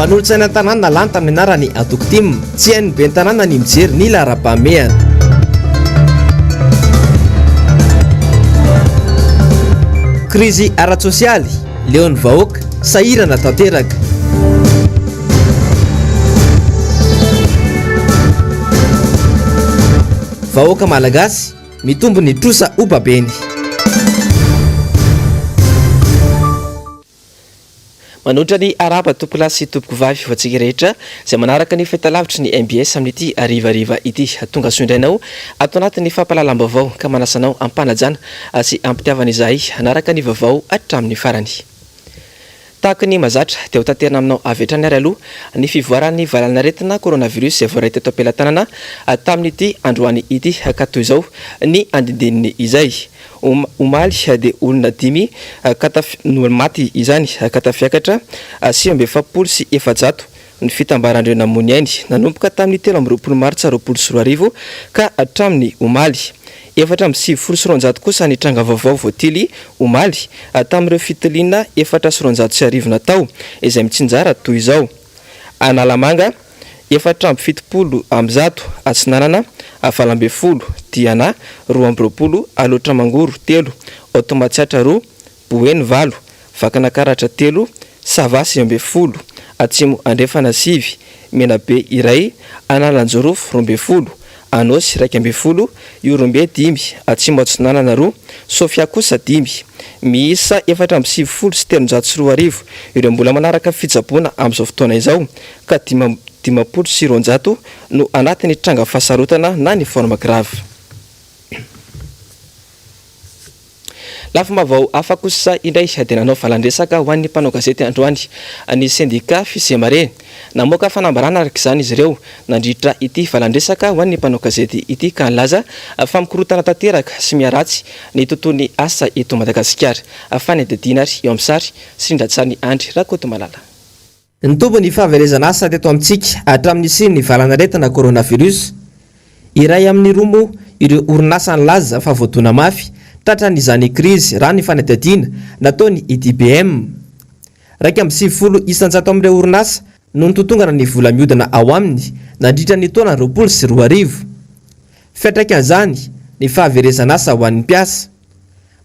Vanolotsaina tanàna lanta amin'ny anarany Atoko Team, tsy hainy be ny tanàna ny mijery ny laharam-pahamehana. Krizy ara-tsosialy, leon'ny vahoaka, sahirana tanteraka. Vahoaka malagasy mitombo ny trosa obabeny. Manoatra ny araba tompoko lahy sy tompoko vavy voantsika rehetra izay manaraka ny fahitalavitra ny MBS amin'ity arivariva ity. Tonga soindrainao ato anatin'ny fampahalalam-baovao ka manasanao ampanajana sy ampitiavana izahay anaraka ny vaovao hatramin'ny farany. Tahaka ny mazatra dia ho tanterina aminao avy hatrany ary aloha ny fivoaran'ny valan'aretina coronavirus izay voaray teto am-pelantanana tamin'ity androany ity ka toy izao ny andindeniny izay. Omaly dia olona 5 no maty izany katafiakatra 770 sy 700 ny fitambarandreo namony ainy nanomboka tamin'ny 13 martsa 2024 ka hatramin'ny omaly. 470 kosa ny tranga vaovao voatily omaly tamin'ireo fitiliana 490 tao izay mitsinjara toy izao: Analamanga 470 amzato, Atsinanana 20, Diana 20, Alotra Mangoro 3, Automatsiatra 2, Boeny 7, Vakanakaratra 3, Savasy 20, Atsimo Andrefana 9, Menabe iray, Analanjorofo 20, Anosy 12, Iorombe 10, Atsimo Atsinanana 2, Sofia kosa 10. Miisa 470 sy 340 ireo mbola manaraka fitsaboana amin'izao fotoana izao ka 500 sy 200 no anatin'ny tranga fahasarotana na ny forme grave. Lafa mavao hafa kosa indray dia nanao valandresaka ho an'ny mpanao gazety androany ny syndicat Fisemare. Namoaka fanambarana araka izany izy ireo nandritra ity valandresaka ho an'ny mpanao gazety ity ka nilaza fa mikorotana tanteraka sy miaratsy ny tontolon'ny asa eto Madagasikara. Afany dedinary eo amin'ny sary Srindratsany Andry Rakotomalala. Ny tombony fahavelezana asa teto amintsika hatramin'ny siny ny valan'aretina coronavirus. Iray amin'ny romo ireo orinasa nilaza fa voadona mafy tratran'izany krizy raha ny fanadihadiana nataony IDBM. Raika amin'ny 70 isan-jato amin'ireo orinasa no nitotongana ny vola mihodana ao aminy nandritra ny taona 2024. Fiantraikan'izany ny fahavelezana asa ho an'ny mpiasa.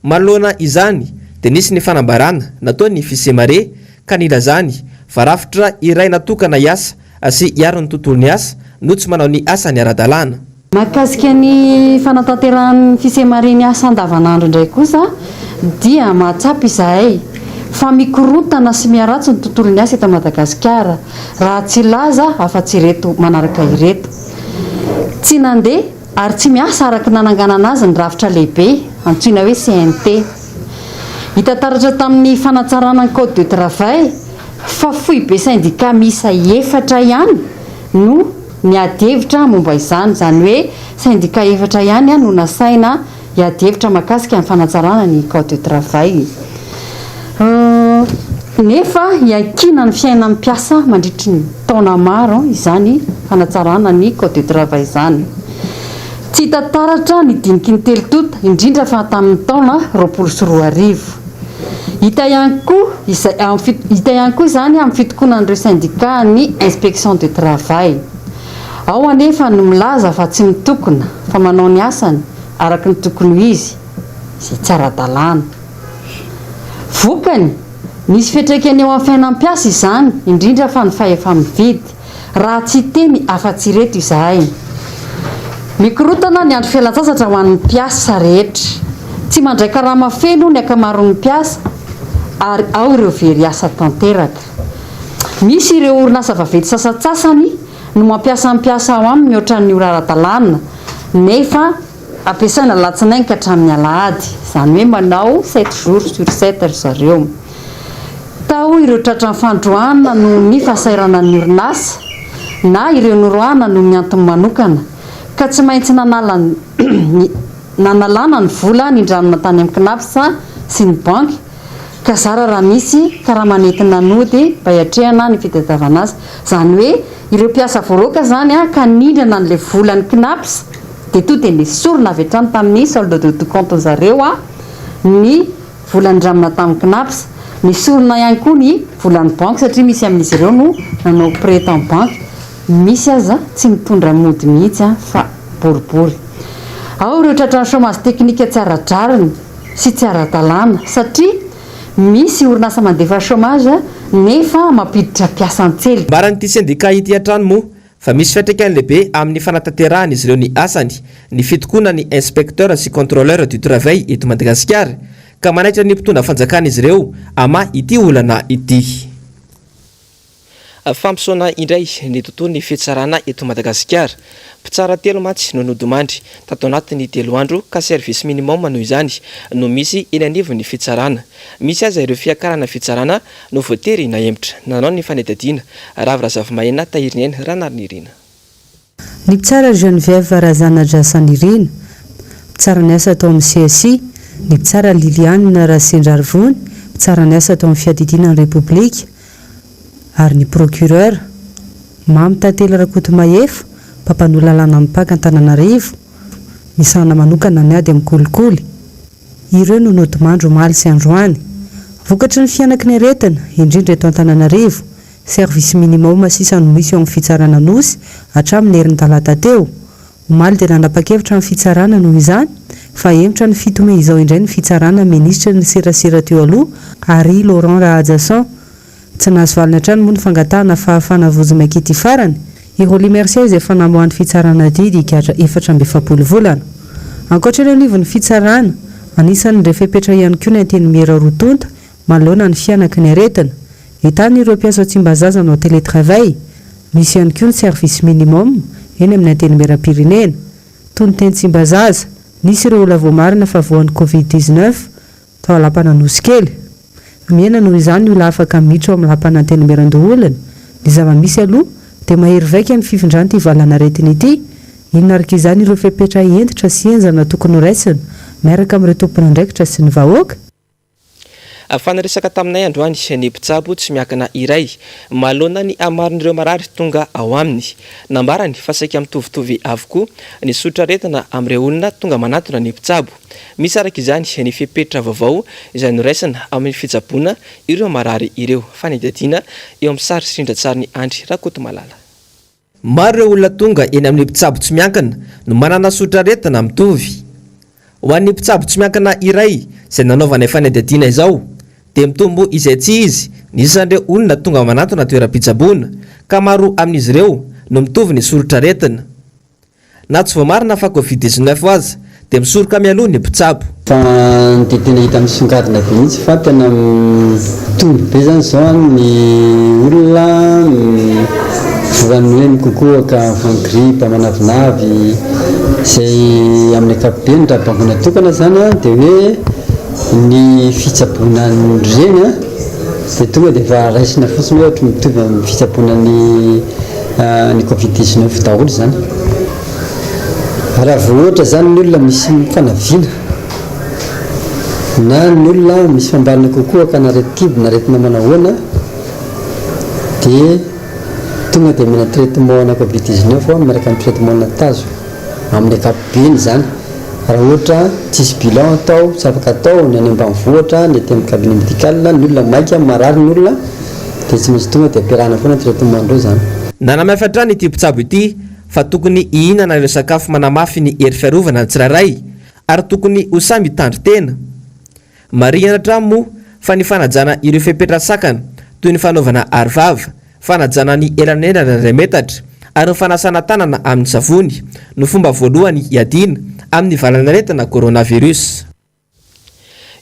Manoloana izany dia nisy ny fanambarana nataony Fisemare ka nilazany fa rafitra iray natokana hiasa sy hiaro ny tontolon'ny asa no tsy manao ny asa ny ara-dalàna. Mahakasika ny fanatanteran'ny Fisemare ny asa andavanandro indray kosa dia mahatsapa izahay fa mikorotana sy miaratsy ny tontolon'ny asa eto Madagasikara raha tsy laza afa-tsy ireto manaraka ireto. Tsy nandeha ary tsy miasa araka nananganana azy ny rafitra lehibe antsoina hoe CNT. Hita taratra tamin'ny fanatsarana ny code de travail fa fohy be syndicat miisa 4 ihany no niady hevitra momba izany, izany hoe syndicat 4 ihany no nasaina hiady hevitra mahakasika amin'ny fanatsarana ny code de travail. Nefa hiankina ny fiainan'ny mpiasa mandritry ny taona maro izany fanatsarana ny code de travail izany. Tsy hita taratra ny diniky ny telo tota indrindra fa tamin'ny taona 2024. Hita ihany koa izany amin'ny fitokonan'ireo syndicat ny inspection de travail. Ao anefa no milaza fa tsy mitokona fa manao ny asany araka ny tokony izy izay tsy ara-dalàna. Vokany misy fiantraikany eo amin'ny fiainan'ny mpiasa izany indrindra fa ny fahefa-mividy raha tsy teny afa-tsy ireto izahay. Mikorotana ny andro fialan-tsasatra ho an'ny mpiasa rehetra. Tsy mandray karama feno ny akamaroan'ny mpiasa ary ao ireo very asa tanteraka. Misy ireo orinasa vaventy sasatsasany no mampiasa ny mpiasa ao aminy mihoatra ny ora ara-dalàna nefa ampiasaina alatsinainy ka hatramin'ny alahady, izany hoe manao 7 jours sur 7 ry zareo. Tao ireo tratran'ny fandroana no ny fahasairana ny orinasa na ireo noroana no ny antony manokana ka tsy maintsy nanalana ny vola nindramina tany amin'ny KNAPS sy ny banky ka zara raha misy karaha-manetina nody mba hiatrehana ny fitadiavana azy. Izany hoe ireo mpiasa voaroka zany ka nindrana n'ilay volan'ny KNAPS dia to dia nesorina avy hatrany tamin'ny solde de tout compte zareo ny vola nindramina tamin'ny KNAPS misy olona ihany koa ny volan'ny banky satria misy amin'izy ireo no nanao prêt en banque misy aza tsy mitondra mody mihitsy fa boribory ao ireo tratrany chômage teknika tsaradrariny sy tsy ara-dalàna satria misy orinasa mandefa chômage nefa mampiditra mpiasan-tsely mbaran'ity syndicat ity an-trano moa fa misy fiatraikany lehibe amin'ny fanatanterahany izy ireo ny asany ny fitokoana ny inspecteur sy contrôleur du travail eto Madagasikara ka manaitra ny mpitondra fanjakana izy ireo ama ity olana ity fampisoana indray ny tontolon'ny fitsarana eto Madagasikara mpitsara telo matsy no nodimandry tato anatin'ny 3 andro ka service minimum noho izany no misy eny anivon'ny fitsarana misy aza ireo fiakarana fitsarana no voatery naemitra nanao ny fanedadiana ravira zavamahena tahirineny ranarnirina ny mpitsara Geneviève Razana Drasanirina mpitsara ny asa atao amin'ny CSI ny mpitsara Liliane Rasendrarvony mpitsara ny asa atao amin'ny fiadidinan'ny République ary ny procureur Mamy Tantely Rakotomahefa mpampanolalalana amin'ny paka Antananarivo misana manokana ny ady amin'ny kolikoly ireo no nodimandro omaly sy androany vokatry ny fianaky ny aretina indrindra eto Antananarivo service minimum sisa no misy eo amin'ny fitsarana nosy hatramin'ny herin'ny talata teo omaly dia nanapa-kevitra amin'ny fitsarana noho izany fa emitra ny fitome izao indray ny fitsarana ministra ny serasera teo aloha ary Laurent Rahajasson tsy nahazo valina hatrany moa ny fangatahana fahafana vozomaikity farany ireo Mercier izay fanamohan'ny fitsarana didy ikatra 4 volana ankoatra ny anivon'ny fitsarana anisan'ny indray fepetra ihany koa ny anteny miera rotonta manoloana ny fianaky ny aretina hitany ireo mpiasa Tsimbazaza no télétravail misy ihany koa ny service minimum eny amin'ny anteny miera-pirenena toy ny teny Tsimbazaza nisy ireo olona voamarina fa voan'ny Covid-19 tao alapana nosy kely miena noho izany olona afaka miditra amin'ny lapana anteny miarandoholana ny zava-misy aloha dia mahery vaika ny fifindrany ity valana aretina ity inaraka izany ireo fepetra entitra sy enjana tokony ho raisina miaraka amin'ireo tompon'andraikitra sy ny vahoaka fanaresaka taminay androany ny mpitsabo tsy miakana iray malona ny amarin'ireo marary tonga ao aminy nambarany fa saika mitovitovy avokoa ny sotra retina amin'ireo olona tonga manatona ny mpitsabo misy araka izany ny fipetra vaovao izay noraisina amin'ny fitsaboana ireo marary ireo fanedadiana eo amin'ny sary sindrantsariny Andry Rakotomalala maro ireo olona tonga eny amin'ny mpitsabo tsy miankana no manana sotra retina mitovy ho an'ny mpitsabo tsy miankana iray izay nanaovana fanedadiana izao dia mitombo izay tsy izy nisan'ireo olona tonga manatona toeram-pitsaboana ka maro amin'izy ireo no mitovy ny sorotra retina na tsy voamarina fa Covid-19 aza dia misoroka mialoha ny mpitsabo fa dia tena hita misongadina be mihitsy fa tena mitombo be zany zao ny olona voan'ny hoe mikokoaka voan'ny gripa manavinavy izay amin'ny ankapobeny raha bangona tokana zany dia hoe ny fitsaboana reny dia tonga dia efa raisina fotsiny hoe ohatra mitovy amin'ny fitsaboana ny Covid-19 daholo zany raha vao ohatra zany ny olona misy fanaviana na ny olona misy fambalina kokoaka na retiby na retina manahoana dia tonga dia mena traitement na Covid-19 miaraka amin'ny traitement natazo amin'ny ankapobeny zany raha ohatra tsisy bilan atao tsy afaka atao ny any ambanivohitra ny atemy cabinet médical ny olona maika marary ny olona dia tsy maintsy tonga dia ampiarahana foana traitement andreo zany nanamafatra ity mpitsabo ity fa tokony ihinana ireo sakafo manamafy ny hery fiarovana ny tsirairay ary tokony ho samy tandry tena marihana hatramo fa ny fanajana ireo fepetra sakana toy ny fanaovana arivava fanajana ny elanelana iray metatra ary ny fanasana tanana amin'ny savony no fomba voalohany iadina amin'ny valana retina coronavirus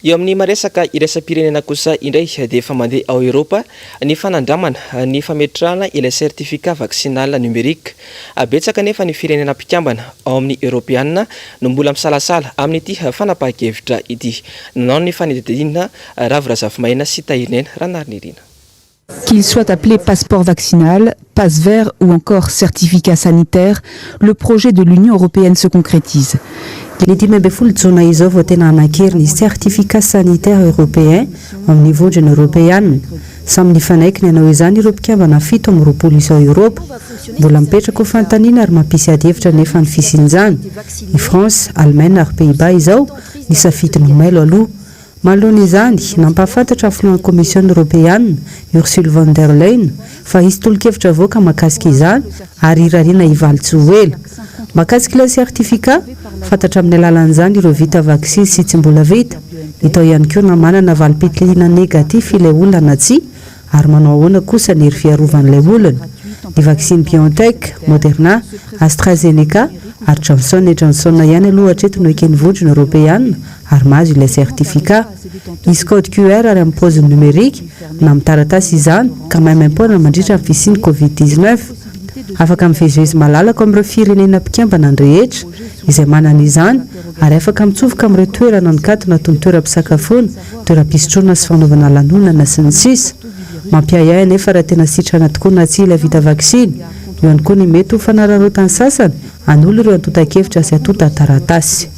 eo amin'ny maresaka iraisam-pirenena kosa indray dia efa mandeha ao Europa ny fanandramana ny fametrahana ilay certificat vaccinal numérique abetsaka nefa ny firenena mpikambana ao amin'ny Europeana no mbola misalasala amin'ity fanapahan-kevitra ity nanao ny fanedadiana ravira zavamahena sy tahirinena ranarnirina. Qu'il soit appelé passeport vaccinal, passe vert ou encore certificat sanitaire, le projet de l'Union européenne se concrétise. Ny 12 jona izao vao tena anankeri ny certificat sanitaire européen amin'ny niveau de l'Européenne. Samy nifanaiky ny anao izany ireo mpikambana 7 amin'ny 20 izao Europa. Mbola mipetraka ho fantaniana ary mampisy ady hevitra nefa ny fisian'izany. I France, Allemagne ary Pays-Bas izao nisafidy no mailo aloha. Malohany izany nampahafantatra filohan'ny Komisiona Européenne Ursula von der Leyen fa hisy tolo-kevitra avoaka mahakasika izany ary irariana hivaly tsy ho ela. Mahakasika ilay sertifika fantatra amin'ny alalan'izany ireo vita vaksiny sy tsy mbola vita. Itao ihany koa na manana valim-pitlihana negatif ilay olona tsy ary manao ahoana kosa ny hery fiarovan'ilay olona. Ny vaksiny BioNTech, Moderna, AstraZeneca ary Johnson & Johnson ihany aloha hatreto no eken'ny vondrona Européenne ary mahazo ilay sertifika. Misy code QR ary amin'ny paoziny numerika na amin'ny taratasy izany ka maimaimpona mandritra amin'ny fisian'ny Covid-19. Afaka mivezivezy malalaka amin'ireo firenena mpikambana ny rehetra izay manana izany ary afaka mitsofoka amin'ireo toerana nikatona toy ny toeram-pisakafoana, toeram-pisotroana sy fanaovana lanonana sy ny sisa. Mampiahiahy anefa raha tena sitrana tokoa na tsy ilay vita vaksiny. Eo ihany koa ny mety ho fanararaotany sasany an'olo ireo antotan-kevitra sy atonta taratasy.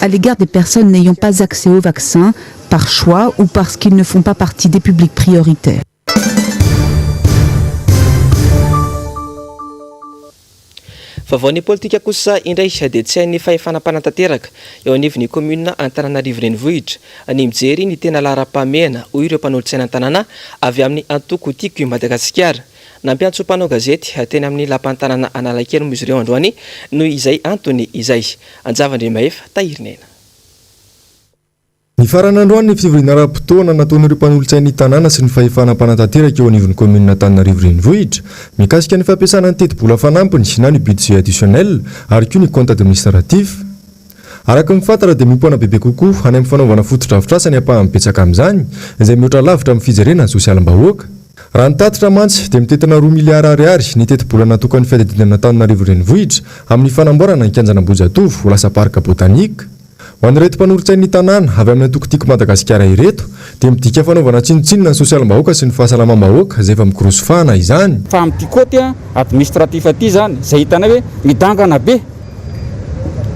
À l'égard des personnes n'ayant pas accès au vaccin par choix ou parce qu'ils ne font pas partie des publics prioritaires. Vavaon'ny politika kosa indray dia tsy hain'ny fahefanam-panatanteraka eo anivon'ny commune Antananarivo renivohitra ny mijery ny tena laharam-pahamehana hoy ireo mpanolo-tsaina an-tanàna avy amin'ny antoko tiako i Madagasikara. Nampiantso mpanao gazety teny amin'ny lapan-tanàna Analakely moa izy ireo androany noho izay antony izay. Anjavandriamahefa tahirinena. Ny faran'androany ny fivoriana rahampitoana nataon'ireo mpanolo-tsaina tanàna sy ny fahefanam-panatanteraka eo anivon'ny commune Antananarivo renivohitra mikasika ny fampiasana ny teti-bola fanampiny na ny budget additionnel ary koa ny compte administratif. Araka ny fantara dia mipona bebe kokoa any amin'ny fanaovana fotodrafitrasa ny ampahanibetsaka amin'izany izay mihoatra lavitra amin'ny fijerena sosialim-bahoaka. Raha ny tatitra mantsy dia mitetina 2 miliara ariary ny teti-bola natokany fiadidinana Antananarivo renivohitra amin'ny fanamboarana ny kianjanam-bojatovo ho lasa parka botanika. Ho an'ireto mpanolotsain'ny tanàna avy amin'ny antokotiko Madagasikara ireto dia midika fanaovana tsinotsinona ny sosialim-bahoaka sy ny fahasalamam-bahoaka izay efa mikorosofahana izany. Fa amin'ity côté administratif aty zany izay hitanao hoe midangana be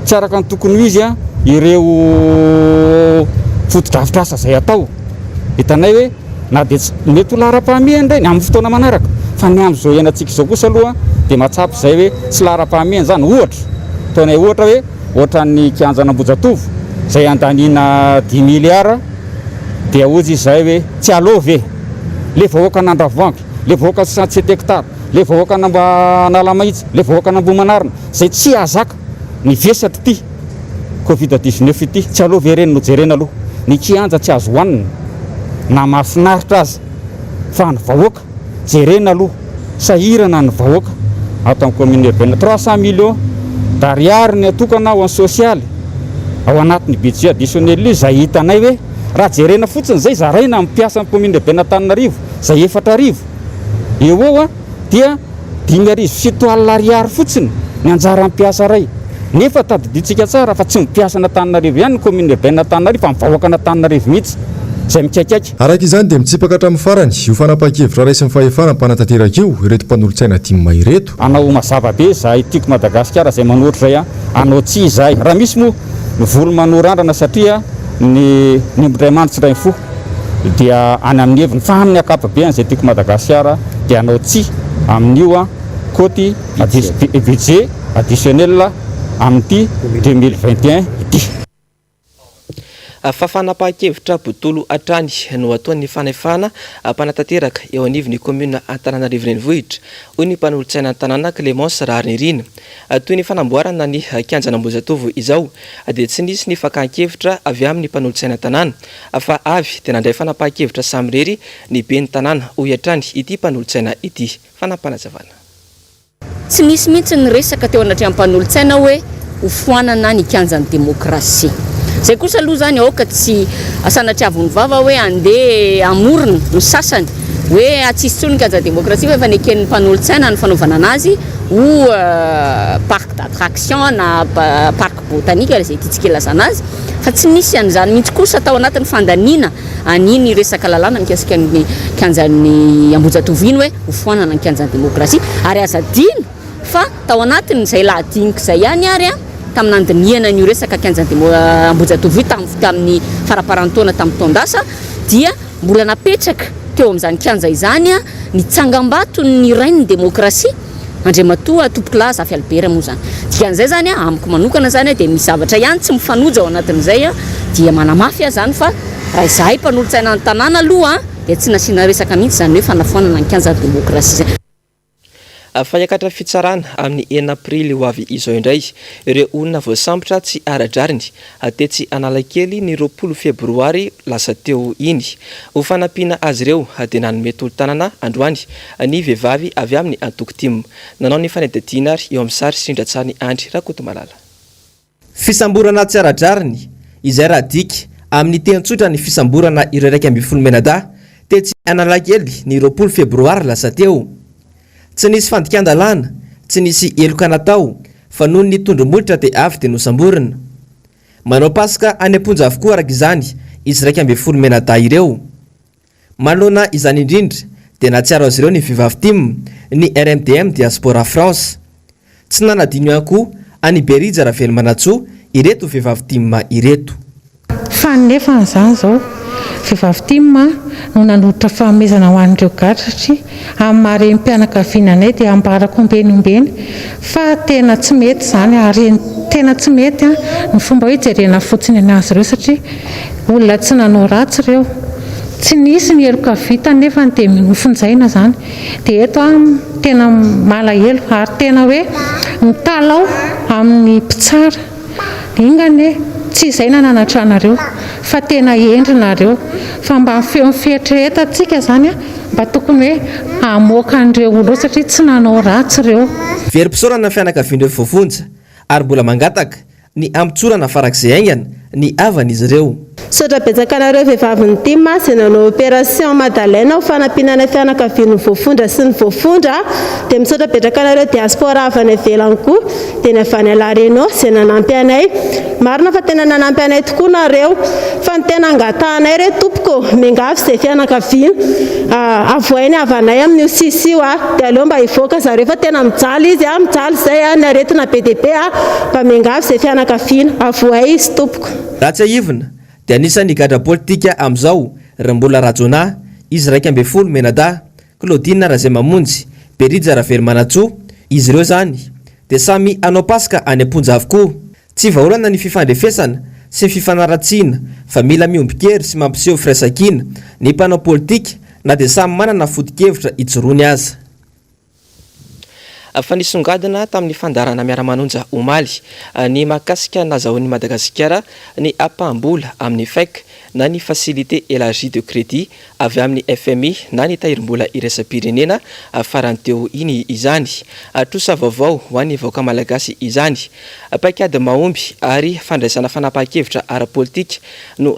tsy araka ny tokony izy ireo fotodrafitrasa izay atao. Hitanao hoe na dia mety ho laharam-pahamehana indray amin'ny fotoana manaraka fa ny amin'izao iainantsika izao kosa aloha dia mahatsapy izay hoe tsy laharam-pahamehana zany ohatra. Ataonay ohatra hoe ohatran'ny kianjanam-bojatovo izay andaniana 10 miliara dia ozy izay hoe tsy alova ve le vahoaka n'Andravoahangy, le vahoaka 67 hectare, le vahoaka n'Alamahitsy, le vahoaka n'Ambohimanarina izay tsy azaka ny vesatra ity Covid-19 ity tsy alova ve reny no jerena aloha. Ny kianja tsy azo hohanina na mahafinaritra azy fa ny vahoaka jerena aloha sahirana ny vahoaka ato amin'ny commune urbaine 300 millions d'ariary ny atokana ho an'ny sosialy ao anatin'ny budget additionnel izay hitanay hoe raha jerena fotsiny izay zaraina amin'ny mpiasa ny commune urbaine Antananarivo izay 4,000 eo dia 5,7 ariary fotsiny ny anjaran'ny mpiasa ray. Nefa tadiditsika tsara fa tsy mpiasa n'Antananarivo ihany ny commune urbaine Antananarivo fa mivahoaka n'Antananarivo mihitsy izay mikaikaiky. Araka izany dia mitsipaka hatramin'ny farany io fanapakevitra raisin'ny fahefanam-panatanteraka io ireto mpanolotsaina timma ireto. Anao mazava be zahay tiako Madagasikara izay manoatra zay anao tsy izahay. Raha misy moa voly manorandrana satria ny Indray Manitra Ray Fo dia any amin'ny heviny fa amin'ny akapobeany izay tiako Madagasikara dia anao tsy amin'io côté budget additionnel amin'ity 2021 ity. Fafanapakevitra botolo atrany no ataon'ny fanefana mpanatanteraka eo anivon'ny commune Antananarivo renivohitra hoy ny mpanolotsaina tanàna Clémence Rarinirina. Toy ny fanamboarana ny kianjanam-bojatovo izao dia tsy nisy ny fakan-kevitra avy amin'ny mpanolotsaina tanàna fa avy dia nandray fanapakevitra samy rery ny ben'ny tanàna hoy atrany ity mpanolotsaina ity. Fanampanazavana. Tsy nisy mihitsy ny resaka teo anatrany mpanolotsaina hoe hofoanana ny kianjan'ny demokrasia. Zay kosa aloha zany aoka tsy asanatiavony vava hoe andeha amorona ny sasany hoe atsisy tsony ny kianja demokrasia fa neken'ny mpanolotsaina ny fanaovana anazy ho parc d'attraction na parc botanique izay tiantsika ilazana azy fa tsy nisy an'izany mihitsy kosa tao anatin'ny fandaniana aniny resaka lalàna mikasika ny kianjan'ny Ambojatovo iny hoe hofoanana ny kianjan'ny demokrasia ary aza dino fa tao anatiny izay lahadinika izay ihany ary tamin'ny andiniana ny resaka kianjan'ny Ambojatovo tamin'ny faraparan-taona tamin'ny taondasa dia mbola napetraka teo amin'izany kianja izany ny tsangam-bato ny rain'ny demokrasia Andriamatoa tompoklaza Afy Albert moa zany. Dikan'izay zany amiko manokana zany dia misy zavatra ihany tsy mifanoja ao anatin'izay dia manamafy zany fa raha izahay mpanolontsaina ny tanàna aloha dia tsy nasiana resaka mihitsy zany hoe fanafoanana ny kianja demokrasia. Fahiakatra fitsarana amin'ny 9 aprily ho avy izao indray ireo olona voasambotra tsy ara-draniny tetsy Analakely ny 20 febroary lasa teo iny. Ho fanampiana azy ireo dia nanome tolo-tanana androany ny vehivavy avy amin'ny Antokotimo. Nanao ny fanadihadiana ary eo amin'ny sary Sindratsany Andry Rakotomalala. Fisamborana tsy ara-draniny izay raha diky amin'ny teny-tsotra ny fisamborana ireo 12 menada tetsy Analakely ny 20 febroary lasa teo. Tsy nisy fandikandalana, tsy nisy eloka natao, fa noho ny tondrombohitra dia avy dia nosamborina. Manao pasika any am-ponja avokoa araka izany izy 12 menada ireo. Manoloana izany indrindra dia natsiaro azy ireo ny vehivavy timu ny RMDM Diaspora France. Tsy nanadino ihany koa any Berija Ravelmanatsoa ireto vehivavy timu ireto. Fa nefa n'izany izao vehivavy timu no nanoditra fahamezana ho an'ireo gadra satria amin'ny marem-pianakaviananay dia ambarako ombeny fa tena tsy mety izany ary tena tsy mety ny fomba hijerena fotsiny anazy ireo satria olona tsy nanao ratsy ireo, tsy nisy ny heloka vita nefa dia mifonjaina izany dia eto tena malahelo ary tena hoe mitalao amin'ny mpitsara ingane tsy izay nananatranareo fa tena endrinareo fa mba feo fieritreretantsika zany mba tokony hoe amoaka an'ireo olo satria tsy nanao ratsy ireo. Verim-pisaorana fianakavian'ireo voafonja ary mbola mangataka ny ampitsorana farak'izay aingana ny avan'izy ireo. Sotra betsaka anareo vehivavy ny timu izay nanao opération Madeleine ho fanampinana fianakavian'ny voafondra sy ny voafondra dia misaotra betsaka anareo diaspora avy any ivelany koa dia ny avy any Alareno izay nanampy anay. Marina fa tena nanampy anay tokoa nareo fa ny tena angatahanay re tompoko miangavy izay fianakaviana avoainy avy anay amin'ny sisio dia aleo mba hivoaka zareo fa tena mijaly izy mijaly izay ny aretina be dia be mba miangavy izay fianakaviana avoay izy tompoko. Raha tsy aivina dia anisan'ny gadra politika amin'izao Rambola Rajona izy 12 menada, Claudine Razemamonjy, Berija Ravelmanatsoa izy ireo zany dia samy anao pasika any am-ponja avokoa. Tsy vaholana ny fifandrefesana sy ny fifanaratsiana fa mila miombikery sy mampiseho firaisan-kina ny mpanao politika na dia samy manana foto-kevitra hijoroany aza. Fa nisongadina tamin'ny fandarana miara-manonja omaly ny mahakasika nazahoan'ny Madagasikara ny apambola amin'ny FEC na ny facilité élargie de crédit avy amin'ny FMI na ny tahirim-bola iraisam-pirenena farany teo iny izany. Trosa vaovao ho an'ny vahoaka malagasy izany. Paikady mahomby ary fandraisana fanapahan-kevitra ara-politika no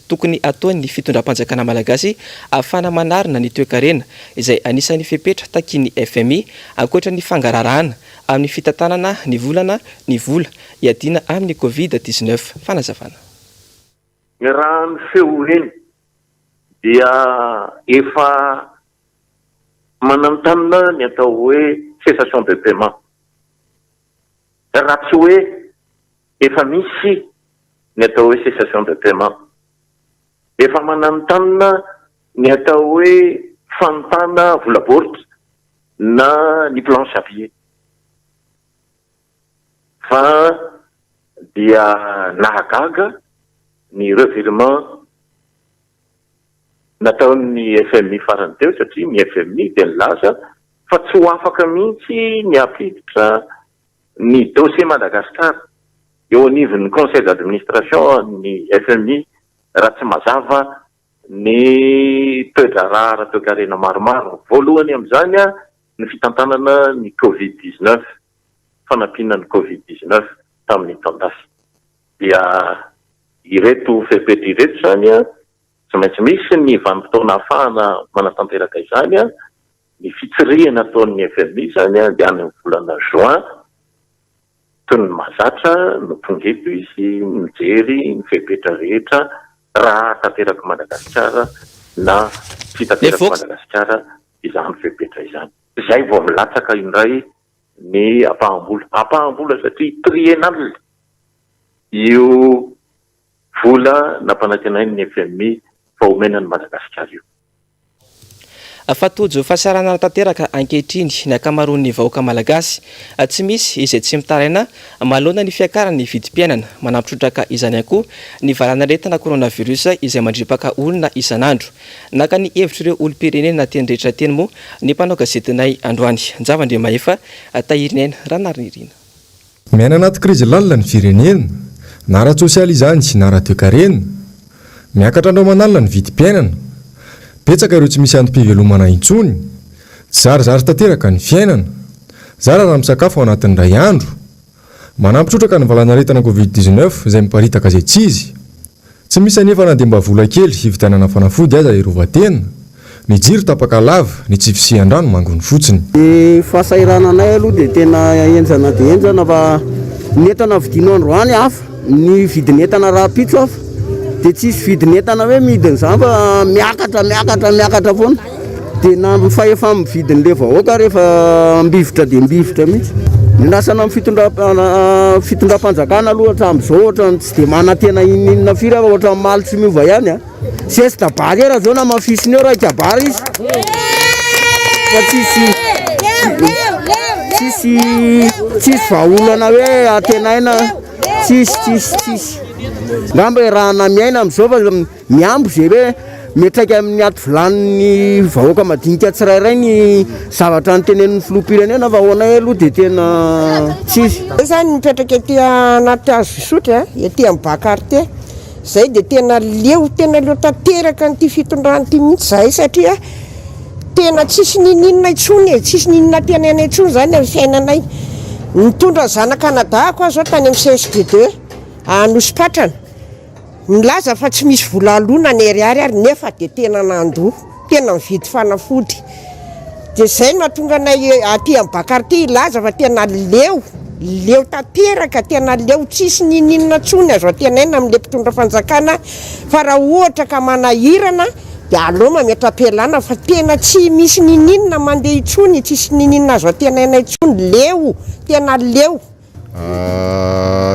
tokony ataon'ny fitondram-panjakana malagasy ahafana manarina ny toe-karena izay anisan'ny fepetra takin'ny FMI ankoatra ny fangararahana amin'ny fitantanana ny volana ny vola iadina amin'ny Covid-19 fanazavana. Ny raha ny feo reny dia efa manamtanina ny atao hoe cessation de paiement. Raha tsy hoe efa misy ny atao hoe cessation de paiement. Efa manamtanina ny atao hoe fanontana vola-baoritra na ny plan Xavier. Fa dia nahagaga ny revirement nataon'ny FMI farany teo satria ny FMI dia nilaza fa tsy ho afaka mihitsy ny apiditra ny dossier Madagasikara eo anivon'ny conseil d'administration ny FMI raha tsy mazava ny toe-draharaha toe-karena maromaro. Voalohany amin'izany ny fitantanana ny Covid-19 fanampiana ny Covid-19 tamin'ny taon-dafy dia ireto fepetra ireto zany tsy maintsy misy ny vanim-potoana ahafahana manatanteraka izany ny fitsirihana ataon'ny FMI zany dia any amin'ny volana juin toy ny mahazatra no tonga eto izy mijery ny fepetra rehetra raha tanteraka Madagasikara na fitanteraka Madagasikara izany fepetra izany. Izay vao milatsaka indray ny apahambola satria triennal io vola nampanantenainy ny FMI fa omenan'ny Madagasikara io. Fatojo fasarana tanteraka ankehitriny ny akamaroan'ny vahoaka malagasy tsy misy izay tsy mitaraina malona ny fiakarany vidim-piainana manampitrotraka izany ihany koa ny valanaretina coronavirus izay mandripaka olona isan'andro. Naka ny hevitr'ireo olom-pirenena teny rehetra teny moa ny mpanao gazetinay androany Javandriamahefa tahirinena ranaririna. Miaina anaty krizy lalina ny firenena, na ara-tsosialy izany sy na ara-toekarena, miakatra andao manalina ny vidim-piainana. Petsaka ireo tsy misy antom-pivelomana intsony, zarizary tanteraka ny fiainana, zara raha misakafo ao anatin'ny iray andro, manampitrotraka ny valanaretina Covid-19 izay miparitaka izay tsy izy. Tsy misy anefa na dia mba vola kely hivitanana fanafody aza irovatena, ny jiro tapaka lava, ny tsy fisian-drano mangony fotsiny. Ny fahasahirananay aloha dia tena enjana dia enjana fa ny entana vidinao androany hafa, ny vidiny entana raha pitso hafa, dia tsisy vidiny entana hoe midiny izany fa miakatra foana. Dia na efa mividin'ilay vahoaka rehefa mbivotra dia mbivotra mihitsy. Ny nasana amin'ny fitondram-panjakana aloha hatramin'izao ohatra tsy dia manantena inona firy fa ohatra maly tsy miova ihany. Sesy tabary raha zao na mafisiny eo raha tabary izy. Fa tsisy vahaolana hoe atenaina, tsisy. Ngamba raha na miaina amin'izao fa miambo izay hoe metraka amin'ny ato vilanin'ny vahoaka madinika tsirairay ny zavatra nytenenin'ny filoham-pirenena fa hoanay aloha dia tena tsisy. Zany mipetraka etỳ anaty hazo fisotro etỳ amin'ny Bakarte zay dia tena leo tanteraka n'ity fitondrany ity mihitsy zahay satria tena tsisy ninina intsony tsisy ninina tenena intsony zany amin'ny fiainanay. Nitondra zanaka Kanada zao tany amin'ny CSP2 Nosy-Patrana milaza fa tsy misy vola alona ny ariary ary nefa dia tena nandoa, tena mividy fanafody. Dia zay nahatonga anay aty amin'ny Bakarte ilaza fa tena leo tanteraka, tena leo tsisy ninina intsony azo atenaina amin'ilay mpitondra fanjakana fa raha ohatra ka manahirana dia aleo mametra-pialana fa tena tsy misy ninina mandeha intsony, tsisy ninina azo atenaina intsony, tena leo.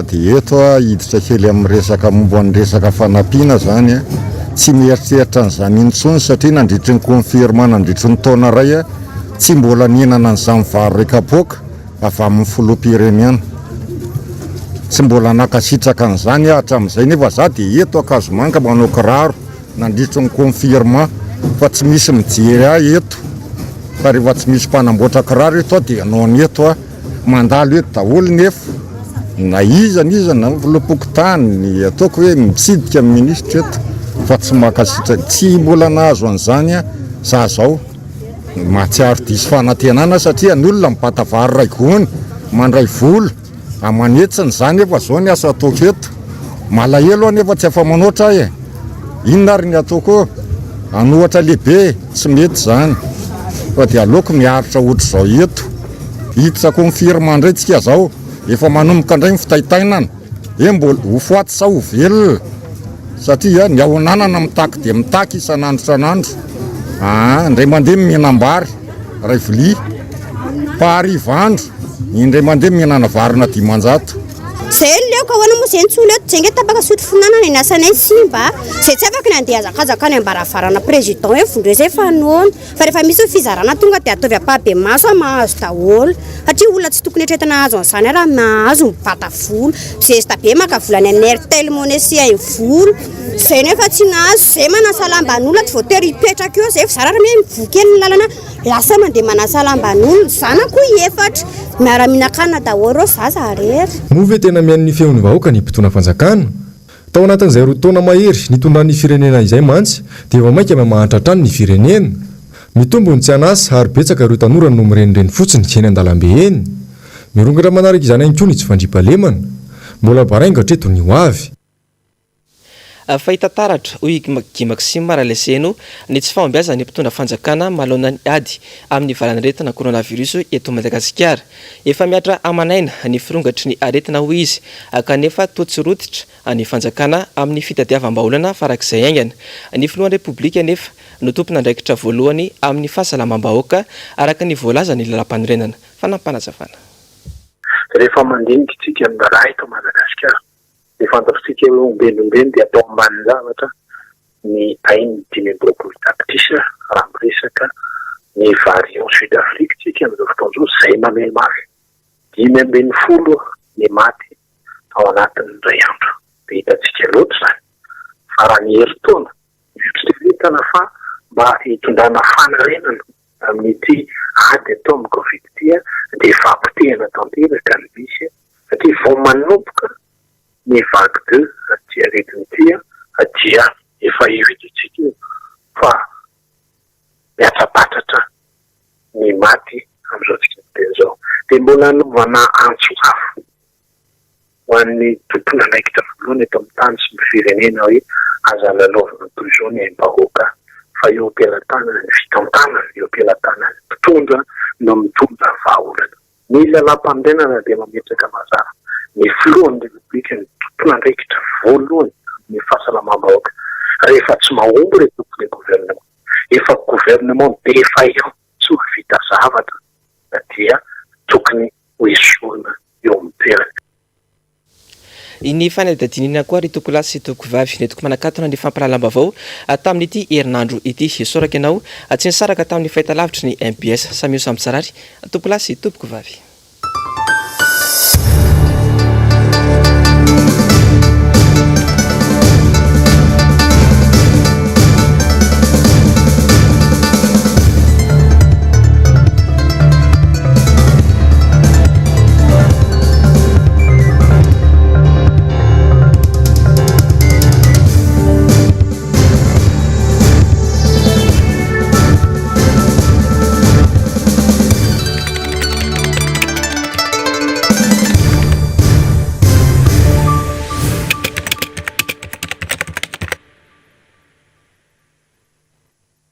Dia eto hiditra kely amin'ny resaka momba ny resaka fanampiana zany tsy mieritreritra an'izany intsony satria nandritry ny confirma nandritry ny taona iray tsy mbola nihinana an'izany vary rekapoka avy amin'ny filoham-pirenena, tsy mbola nakasitraka an'izany hatramin'izay nefa za dia eto Akazomanga manao kiraro nandritry ny confirma fa tsy misy mijery eto fa rehefa tsy misy mpanamboatra kiraro eto dia anao ny eto mandalo eto daholo nefa na iza na filoham-pokotany ataoko hoe mitsidika amin'ny minisitra eto fa tsy makasitra, tsy mbola nahazo an'izany za zao mahatsiaro diso fanantenana satria ny olona mibata vary ray gony mandray vola amanetsiny zany efa zao ny asa ataoko eto malahelo anefa tsy afa manoatra inona ary ny ataoko anohatra lehibe tsy mety zany fa dia aleoko miaritra ohatra zao eto hiditra confirma ndray tsika zao efa manomboka indray ny fitaitainana mbola ho foaty sa ho velona satria ny ao ananana mitaky dia mitaky isan'andro indray mandeha mihinam-bary ray vilia paharivandro indray mandeha mihinana varina 500. Zay leoko ahoana moa zay ntsolo eto zay nge tapaka sotro finanana ny asanay simba zay tsy afaka ny andeha azakazaka ny ambaravarana président hoe vondro zay fanoana fa rehefa misy fizarana tonga dia ataovy apabe maso mahazo daholo satria olona tsy tokony etretana azo an'izany raha mahazo mibata vola zesta be maka volany any Airtel Money sy ay vola zay nefa tsy nahazo zay manasalamban'olona tsy voatery hipetraka eo zay fizara raha mivoky eny ny lalana lasa mandeha manasalamban'olona zanako efatra miara-minakana daholo zaza rery. Move tena mian'ny feon'ny vahoaka ny mpitona fanjakana. Tao anatin'izay roa taona mahery nitondran'ny firenena izay mantsy dia efa maika mahantratrany ny firenena. Mitombony tsy anasa ary betsaka ireo tanora no mirenireny fotsiny eny an-dalambe eny. Mirongatra manaraka izany ihany koa ny tsy fandriampahalemana. Mbola barainga hatreto ny ho avy. Fahita taratra hoy Gimaksima Raleseno ny tsy fahombiazana ny mpitondra fanjakana malona ny ady amin'ny valanaretina coronavirus eto Madagasikara. Efa miatra amanaina ny firongatry ny aretina hoy izy kanefa totsiroditra ny fanjakana amin'ny fitadiavam-baolana farak'izay aingana. Ny filohan'ny Repoblika nefa no tompona andraikitra voalohany amin'ny fahasalamam-bahoaka araka ny voalaza ny lalam-panorenana. Fanampanazavana. Rehefa mandinika tsika amin'ny raha eto Madagasikara ny fantatsika hoe ombenombeny dia atao ambany zavatra ny ainy 5 tapitrisa raha miresaka ny variant Sud-Afrique tsika amin'izao fotoan'izao izay mameno mafy 5-10 ny maty ao anatin'ny iray andro. Dia hitantsika loatra zany fa raha ny herintaona vitana fa mba hitondrana fanarenana amin'ity ady atao amin'ny Covid ity dia efa apotehana tanteraka ny misy satria vao manomboka ny vague 2 aty aretin'ity dia efa hitantsika fa miatsapatratra ny maty amin'izao tsika teny zao. Dia mbola nanovana antso-afo ho an'ny tompona andraikitra voalohany eto amin'ny tany sy ny firenena hoe aza lalaovana toy izao ny aim-bahoaka fa eo am-pelantanana ny fitantanana eo am-pelantanana ny mpitondra no mitondra vahaolana. Ny lalam-pandrenana dia mametraka mazava ny filohan'ny repoblika ny tompona andraikitra voalohany ny fahasalamam-bahoaka rehefa tsy mahomby re tompony gouvernement efa gouvernement dia efa eo tsy ho vita zavatra dia tokony ho esorina eo amin'ny toerana. Ny fanadidinina koa ry toko lahy sy toko vavy netoko manakatona ny fampalalam-bavao tamin'ity herinandro ity soraka ianao tsy nisaraka tamin'ny fahitalavitry ny MPS Samio Samtsarary toko lahy sy topoko vavy.